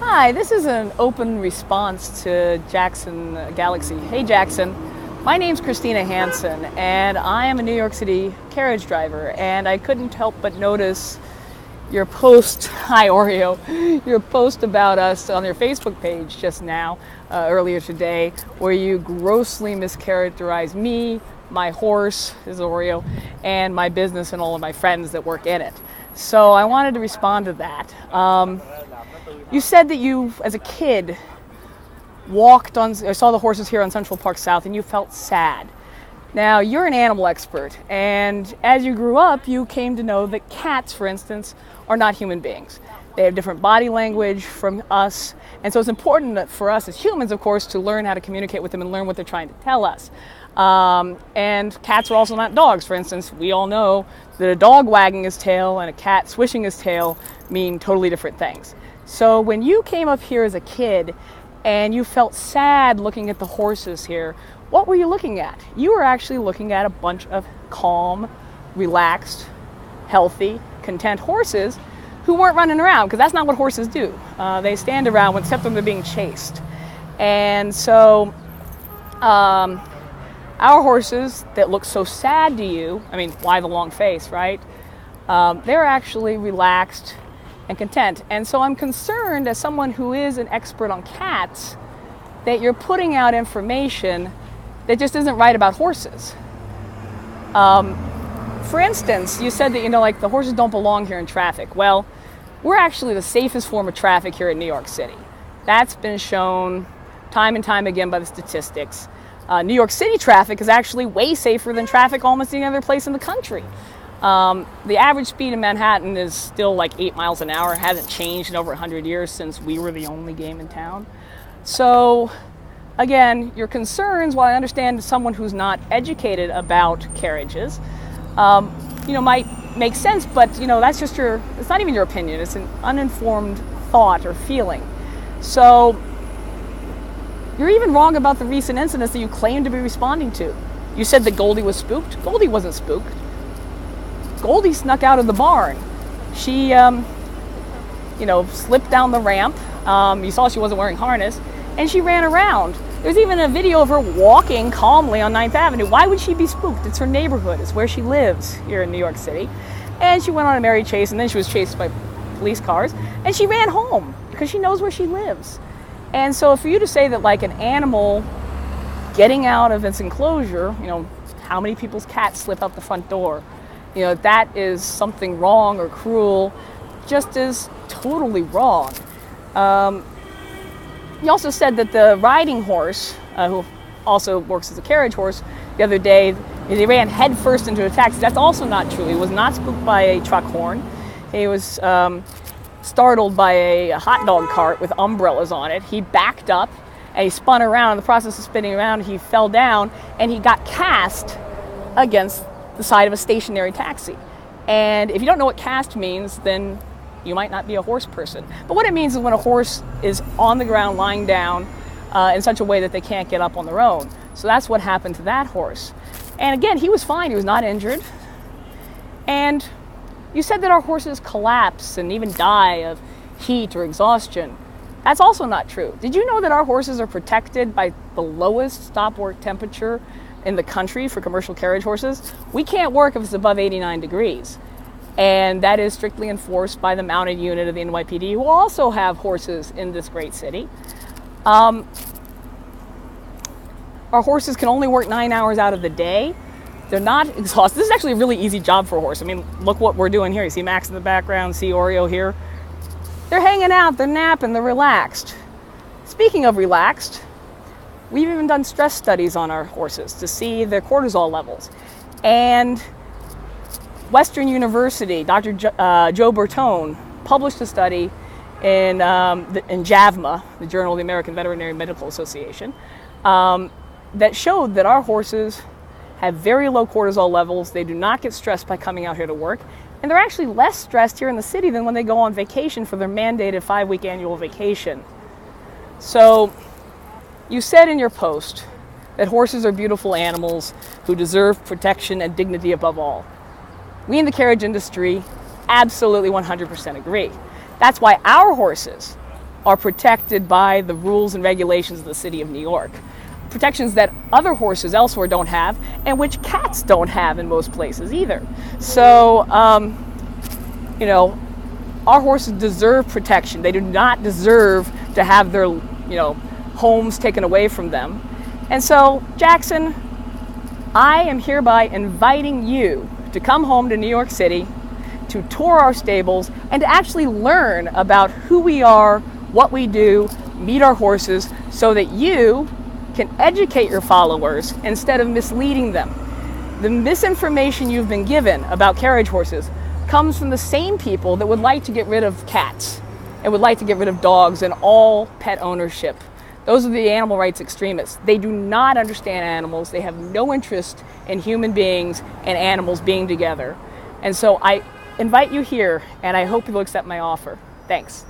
Hi, this is an open response to Jackson Galaxy. Hey Jackson, my name's Christina Hansen and I am a New York City carriage driver, and I couldn't help but notice your post, hi Oreo, your post about us on your Facebook page just now, earlier today, where you grossly mischaracterized me, my horse, is Oreo, and my business and all of my friends that work in it. So I wanted to respond to that. You said that you, as a kid, saw the horses here on Central Park South and you felt sad. Now, you're an animal expert, and as you grew up, you came to know that cats, for instance, are not human beings. They have different body language from us, and so it's important for us as humans, of course, to learn how to communicate with them and learn what they're trying to tell us. And cats are also not dogs. For instance, we all know that a dog wagging his tail and a cat swishing his tail mean totally different things. So when you came up here as a kid and you felt sad looking at the horses here, what were you looking at? You were actually looking at a bunch of calm, relaxed, healthy, content horses who weren't running around, because that's not what horses do. They stand around except when they're being chased. And so our horses that look so sad to you, I mean, why the long face, right? They're actually relaxed and content. And so I'm concerned, as someone who is an expert on cats, that you're putting out information that just isn't right about horses. For instance, you said that, like the horses don't belong here in traffic. Well, we're actually the safest form of traffic here in New York City. That's been shown time and time again by the statistics. New York City traffic is actually way safer than traffic almost any other place in the country. The average speed in Manhattan is still like 8 miles an hour. It hasn't changed in over 100 years since we were the only game in town. So, again, your concerns, while I understand someone who's not educated about carriages, might make sense, but, that's just it's not even your opinion. It's an uninformed thought or feeling. So, you're even wrong about the recent incidents that you claim to be responding to. You said that Goldie was spooked. Goldie wasn't spooked. Goldie snuck out of the barn. She, slipped down the ramp. You saw she wasn't wearing harness, and she ran around. There's even a video of her walking calmly on 9th Avenue. Why would she be spooked? It's her neighborhood. It's where she lives here in New York City. And she went on a merry chase, and then she was chased by police cars, and she ran home because she knows where she lives. And so for you to say that like an animal getting out of its enclosure, how many people's cats slip out the front door, that is something wrong or cruel, just is totally wrong. You also said that the riding horse, who also works as a carriage horse, the other day, he ran headfirst into a taxi. That's also not true. He was not spooked by a truck horn. He was startled by a hot dog cart with umbrellas on it. He backed up and he spun around. In the process of spinning around, he fell down and he got cast against the side of a stationary taxi. And if you don't know what cast means, then you might not be a horse person. But what it means is when a horse is on the ground lying down in such a way that they can't get up on their own. So that's what happened to that horse. And again, he was fine. He was not injured. And you said that our horses collapse and even die of heat or exhaustion. That's also not true. Did you know that our horses are protected by the lowest stop work temperature in the country for commercial carriage horses? We can't work if it's above 89 degrees. And that is strictly enforced by the mounted unit of the NYPD, who also have horses in this great city. Our horses can only work 9 hours out of the day. They're not exhausted. This is actually a really easy job for a horse. I mean, look what we're doing here. You see Max in the background, see Oreo here. They're hanging out, they're napping, they're relaxed. Speaking of relaxed, we've even done stress studies on our horses to see their cortisol levels. And Western University, Dr. Joe Bertone, published a study in JAVMA, the Journal of the American Veterinary Medical Association, that showed that our horses have very low cortisol levels. They do not get stressed by coming out here to work. And they're actually less stressed here in the city than when they go on vacation for their mandated 5-week annual vacation. So you said in your post that horses are beautiful animals who deserve protection and dignity above all. We in the carriage industry absolutely 100% agree. That's why our horses are protected by the rules and regulations of the city of New York. Protections that other horses elsewhere don't have, and which cats don't have in most places either. So, you know, our horses deserve protection. They do not deserve to have their, homes taken away from them. And so, Jackson, I am hereby inviting you to come home to New York City, to tour our stables, and to actually learn about who we are, what we do, meet our horses, so that you can educate your followers instead of misleading them. The misinformation you've been given about carriage horses comes from the same people that would like to get rid of cats and would like to get rid of dogs and all pet ownership. Those are the animal rights extremists. They do not understand animals. They have no interest in human beings and animals being together. And so I invite you here, and I hope you'll accept my offer. Thanks.